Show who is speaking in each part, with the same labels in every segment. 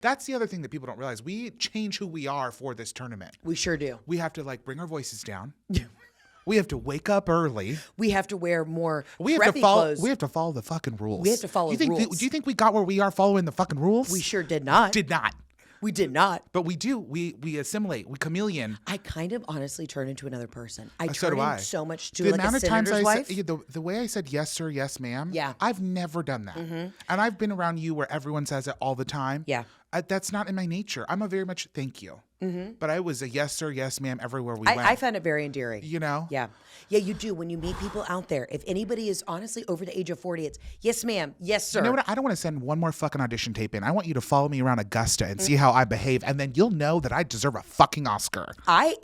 Speaker 1: That's the other thing that people don't realize. We change who we are for this tournament.
Speaker 2: We sure do.
Speaker 1: We have to like bring our voices down. We have to wake up early.
Speaker 2: We have to wear more
Speaker 1: we have to follow clothes. We have to follow the fucking rules.
Speaker 2: We have to follow rules.
Speaker 1: Do you think we got where we are following the fucking rules?
Speaker 2: We sure did not.
Speaker 1: Did not.
Speaker 2: We did not.
Speaker 1: But we do. We assimilate. We chameleon.
Speaker 2: I kind of honestly turn into another person. I
Speaker 1: so
Speaker 2: turn
Speaker 1: do I.
Speaker 2: in so much to
Speaker 1: the
Speaker 2: like
Speaker 1: amount
Speaker 2: a
Speaker 1: of times
Speaker 2: senator's wife.
Speaker 1: the way I said yes sir, yes ma'am.
Speaker 2: Yeah.
Speaker 1: I've never done that. Mm-hmm. And I've been around you where everyone says it all the time.
Speaker 2: Yeah.
Speaker 1: That's not in my nature. I'm a very much thank you. Mm-hmm. But I was a yes sir, yes ma'am everywhere we went.
Speaker 2: I found it very endearing.
Speaker 1: You know?
Speaker 2: Yeah. Yeah, you do. When you meet people out there, if anybody is honestly over the age of 40, it's yes ma'am, yes sir.
Speaker 1: You know what? I don't want to send one more fucking audition tape in. I want you to follow me around Augusta and see how I behave. And then you'll know that I deserve a fucking Oscar.
Speaker 2: I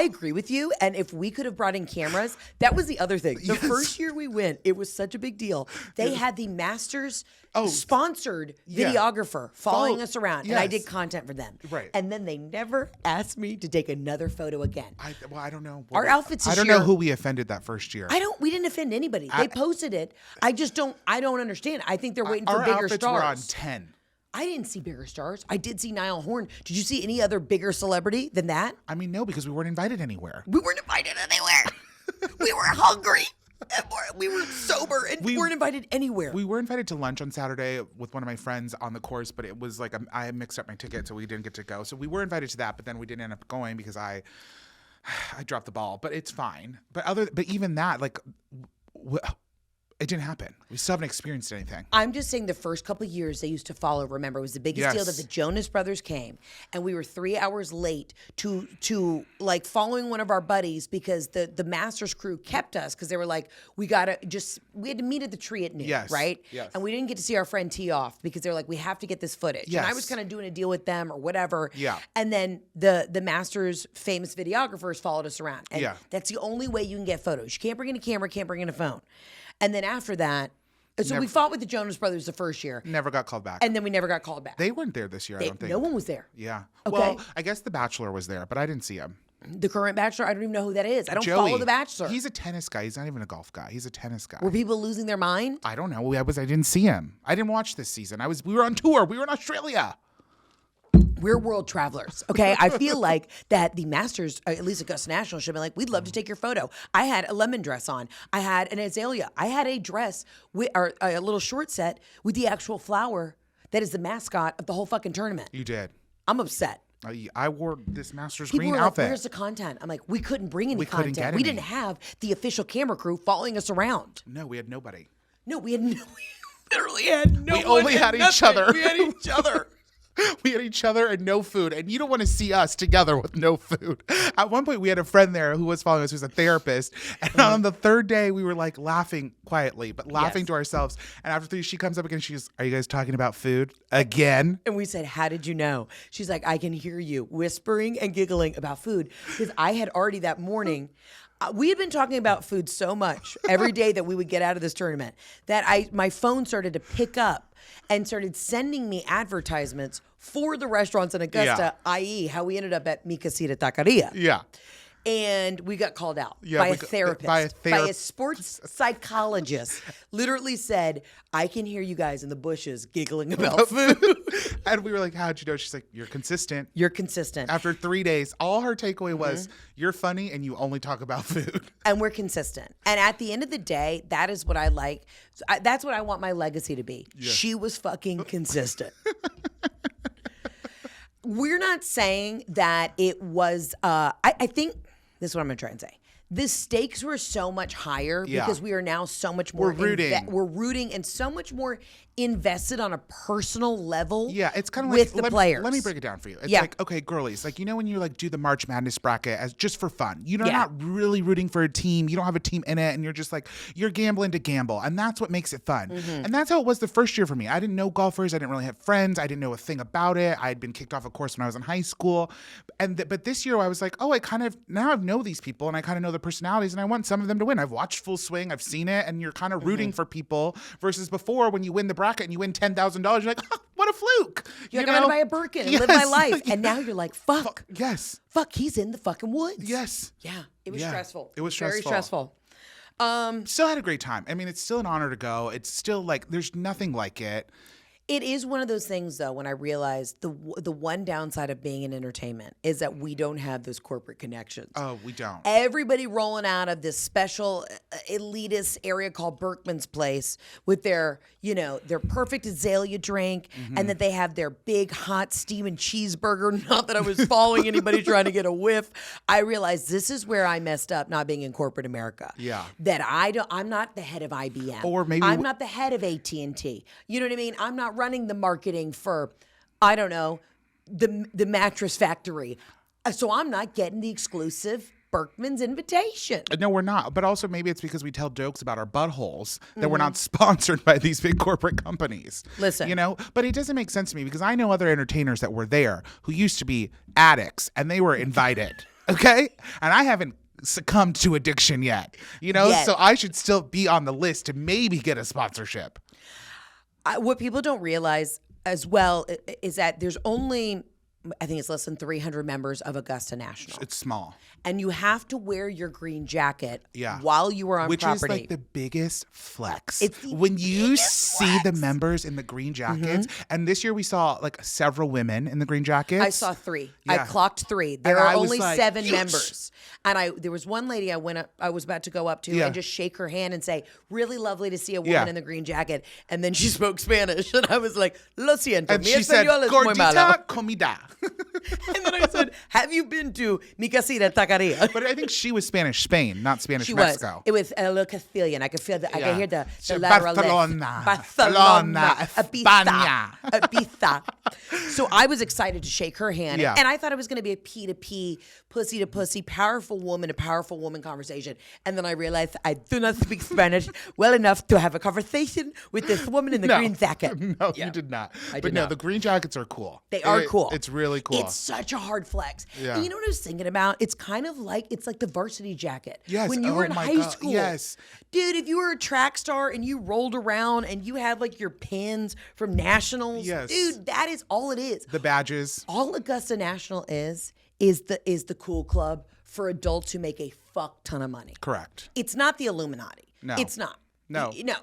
Speaker 2: agree with you. And if we could have brought in cameras, that was the other thing. The first year we went, it was such a big deal. They had the Masters sponsored videographer following us around.
Speaker 1: Yes.
Speaker 2: And I did content for them.
Speaker 1: Right.
Speaker 2: And then they never asked me to take another photo again.
Speaker 1: I don't know.
Speaker 2: Our outfits this
Speaker 1: I don't
Speaker 2: year,
Speaker 1: know who we offended that first year.
Speaker 2: We didn't offend anybody. They posted it. I don't understand. I think they're waiting for bigger
Speaker 1: outfits
Speaker 2: stars.
Speaker 1: Were on 10.
Speaker 2: I didn't see bigger stars. I did see Niall Horn. Did you see any other bigger celebrity than that?
Speaker 1: I mean, no, because we weren't invited anywhere.
Speaker 2: We weren't invited anywhere. We were hungry. We were sober and we weren't invited anywhere.
Speaker 1: We were invited to lunch on Saturday with one of my friends on the course, but it was like I mixed up my ticket, so we didn't get to go. So we were invited to that, but then we didn't end up going because I dropped the ball. But it's fine. But even that, like, it didn't happen. We still haven't experienced anything.
Speaker 2: I'm just saying the first couple of years they used to follow, remember, it was the biggest deal that the Jonas Brothers came. And we were 3 hours late to like following one of our buddies because the Masters crew kept us because they were like, we had to meet at the tree at noon, right?
Speaker 1: Yes.
Speaker 2: And we didn't get to see our friend tee off because they were like, we have to get this footage.
Speaker 1: Yes.
Speaker 2: And I was kind of doing a deal with them or whatever.
Speaker 1: Yeah.
Speaker 2: And then the Masters famous videographers followed us around. And that's the only way you can get photos. You can't bring in a camera, can't bring in a phone. And then after that, we fought with the Jonas Brothers the first year.
Speaker 1: Never got called back.
Speaker 2: And then we never got called back.
Speaker 1: They weren't there this year, I don't think.
Speaker 2: No one was there.
Speaker 1: Yeah.
Speaker 2: Okay.
Speaker 1: Well, I guess The Bachelor was there, but I didn't see him.
Speaker 2: The current Bachelor, I don't even know who that is. I don't
Speaker 1: Joey.
Speaker 2: follow The Bachelor.
Speaker 1: He's a tennis guy. He's not even a golf guy. He's a tennis guy.
Speaker 2: Were people losing their mind?
Speaker 1: I don't know. I didn't see him. I didn't watch this season. We were on tour. We were in Australia.
Speaker 2: We're world travelers, okay? I feel like that the Masters, at least Augusta National, should be like, we'd love to take your photo. I had a lemon dress on. I had an azalea. I had a dress, or a little short set with the actual flower that is the mascot of the whole fucking tournament.
Speaker 1: You did.
Speaker 2: I'm upset.
Speaker 1: I wore this Masters
Speaker 2: People
Speaker 1: green
Speaker 2: were
Speaker 1: outfit.
Speaker 2: Like, where's the content? I'm like, we couldn't bring any content.
Speaker 1: Get
Speaker 2: we
Speaker 1: any.
Speaker 2: didn't have the official camera crew following us around.
Speaker 1: No, we had nobody.
Speaker 2: No, we literally had no one.
Speaker 1: We only had each other.
Speaker 2: We had each other.
Speaker 1: We had each other and no food. And you don't want to see us together with no food. At one point, we had a friend there who was following us, who was a therapist. And on the third day, we were like laughing quietly, but laughing to ourselves. And after 3, she comes up again. She's, are you guys talking about food again?
Speaker 2: And we said, how did you know? She's like, I can hear you whispering and giggling about food. Because I had already that morning, we had been talking about food so much every day that we would get out of this tournament that my phone started to pick up and started sending me advertisements for the restaurants in Augusta, i.e. how we ended up at Mi Casita Taqueria.
Speaker 1: Yeah.
Speaker 2: And we got called out by a therapist, by a sports psychologist. Literally said, I can hear you guys in the bushes giggling about food.
Speaker 1: And we were like, how'd you know? She's like, you're consistent.
Speaker 2: You're consistent.
Speaker 1: After 3 days, all her takeaway was, you're funny and you only talk about food.
Speaker 2: And we're consistent. And at the end of the day, that is what I like. That's what I want my legacy to be. Yeah. She was fucking consistent. We're not saying that it was, I think, this is what I'm going to try and say. The stakes were so much higher because we are now so much more.
Speaker 1: We're rooting.
Speaker 2: We're rooting and so much more invested on a personal level.
Speaker 1: Yeah, it's kind of
Speaker 2: with
Speaker 1: like
Speaker 2: the players.
Speaker 1: Let me break it down for you. It's like, okay, girlies, like, you know when you like do the March Madness bracket as just for fun. You're not really rooting for a team. You don't have a team in it, and you're just like, you're gambling to gamble, and that's what makes it fun. And that's how it was the first year for me. I didn't know golfers. I didn't really have friends. I didn't know a thing about it. I had been kicked off a course when I was in high school, but this year I was like, oh, now I know these people, and I kind of know the personalities, and I want some of them to win. I've watched Full Swing. I've seen it, and you're kind of rooting for people versus before when you win the bracket and you win $10,000. You're like, oh, what a fluke.
Speaker 2: You're like, I'm going to buy a Birkin and live my life. And now you're like, fuck.
Speaker 1: Yes.
Speaker 2: Fuck, he's in the fucking woods.
Speaker 1: Yes.
Speaker 2: Yeah. It was stressful.
Speaker 1: It was
Speaker 2: Very stressful.
Speaker 1: Still had a great time. I mean, it's still an honor to go. It's still like, there's nothing like it.
Speaker 2: It is one of those things, though, when I realized the one downside of being in entertainment is that we don't have those corporate connections.
Speaker 1: Oh, we don't.
Speaker 2: Everybody rolling out of this special elitist area called Berkman's Place with their, their perfect azalea drink, and that they have their big hot steaming cheeseburger. Not that I was following anybody trying to get a whiff. I realized this is where I messed up not being in corporate America.
Speaker 1: Yeah.
Speaker 2: That I'm not the head of IBM.
Speaker 1: Or maybe
Speaker 2: I'm not the head of AT&T. You know what I mean? I'm not running the marketing for, I don't know, the mattress factory. So I'm not getting the exclusive Berkman's invitation.
Speaker 1: No, we're not. But also maybe it's because we tell jokes about our buttholes that we're not sponsored by these big corporate companies.
Speaker 2: Listen.
Speaker 1: But it doesn't make sense to me because I know other entertainers that were there who used to be addicts and they were invited. Okay? And I haven't succumbed to addiction yet. So I should still be on the list to maybe get a sponsorship.
Speaker 2: What people don't realize as well is that there's only, I think it's less than 300 members of Augusta National.
Speaker 1: It's small.
Speaker 2: And you have to wear your green jacket
Speaker 1: Yeah.
Speaker 2: while you are on
Speaker 1: Which
Speaker 2: property.
Speaker 1: is like the biggest flex.
Speaker 2: It's the
Speaker 1: when you
Speaker 2: biggest
Speaker 1: see
Speaker 2: flex.
Speaker 1: the members in the green jackets, and this year we saw like several women in the green jackets.
Speaker 2: I saw 3.
Speaker 1: Yeah.
Speaker 2: I clocked 3. There
Speaker 1: And
Speaker 2: are
Speaker 1: I was
Speaker 2: only
Speaker 1: like,
Speaker 2: 7
Speaker 1: yes.
Speaker 2: members. And there was one lady I was about to go up to and just shake her hand and say, really lovely to see a woman in the green jacket. And then she spoke Spanish. And I was like, lo siento,
Speaker 1: And
Speaker 2: mi
Speaker 1: she said,
Speaker 2: español es muy malo.
Speaker 1: gordita comida.
Speaker 2: And then I said, have you been to mi casita taqueria?
Speaker 1: But I think she was Spanish Spain, not Spanish
Speaker 2: She
Speaker 1: Mexico.
Speaker 2: was. It was a little Castilian. I could feel I could hear the
Speaker 1: Barcelona.
Speaker 2: Barcelona.
Speaker 1: España.
Speaker 2: Ibiza. So I was excited to shake her hand.
Speaker 1: Yeah.
Speaker 2: And I thought it was going to be a P2P, pussy to pussy, powerful woman to powerful woman conversation. And then I realized I do not speak Spanish well enough to have a conversation with this woman in the green jacket.
Speaker 1: No, you did not.
Speaker 2: I
Speaker 1: But
Speaker 2: did
Speaker 1: no,
Speaker 2: not.
Speaker 1: the green jackets are cool.
Speaker 2: They are cool.
Speaker 1: It's really cool.
Speaker 2: It's such a hard flex.
Speaker 1: Yeah.
Speaker 2: And you know what I was thinking about? It's kind of like, it's like the varsity jacket.
Speaker 1: Yes.
Speaker 2: When you were in
Speaker 1: my
Speaker 2: high
Speaker 1: God.
Speaker 2: school.
Speaker 1: Yes.
Speaker 2: Dude, if you were a track star and you rolled around and you had like your pins from nationals.
Speaker 1: Yes.
Speaker 2: Dude, that is all it is.
Speaker 1: The badges.
Speaker 2: All Augusta National is the cool club for adults who make a fuck ton of money.
Speaker 1: Correct.
Speaker 2: It's not the Illuminati.
Speaker 1: No.
Speaker 2: It's not.
Speaker 1: No.
Speaker 2: No.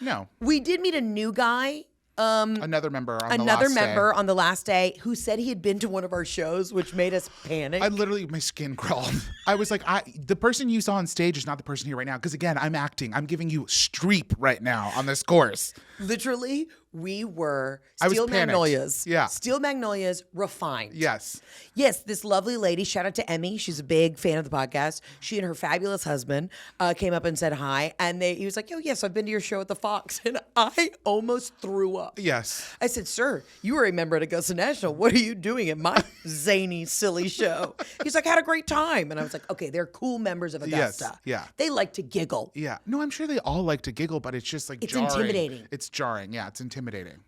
Speaker 1: No.
Speaker 2: We did meet a new guy.
Speaker 1: Another member on the
Speaker 2: Another
Speaker 1: last
Speaker 2: member
Speaker 1: day.
Speaker 2: on the last day who said he had been to one of our shows, which made us panic.
Speaker 1: My skin crawled. I was like, the person you saw on stage is not the person here right now. Because again, I'm acting. I'm giving you streep right now on this course.
Speaker 2: Literally, we were
Speaker 1: I was
Speaker 2: Steel
Speaker 1: panicked.
Speaker 2: Magnolias.
Speaker 1: Yeah.
Speaker 2: Steel Magnolias refined.
Speaker 1: Yes.
Speaker 2: Yes, this lovely lady, shout out to Emmy. She's a big fan of the podcast. She and her fabulous husband came up and said hi. And he was like, oh, yes, I've been to your show at the Fox. And I almost threw up.
Speaker 1: Yes.
Speaker 2: I said, sir, you were a member at Augusta National. What are you doing at my zany, silly show? He's like, I had a great time. And I was like, okay, they're cool members of Augusta.
Speaker 1: Yes. Yeah.
Speaker 2: They like to giggle.
Speaker 1: Yeah. No, I'm sure they all like to giggle, but it's just like
Speaker 2: It's
Speaker 1: jarring.
Speaker 2: intimidating.
Speaker 1: It's jarring. Yeah, it's intimidating.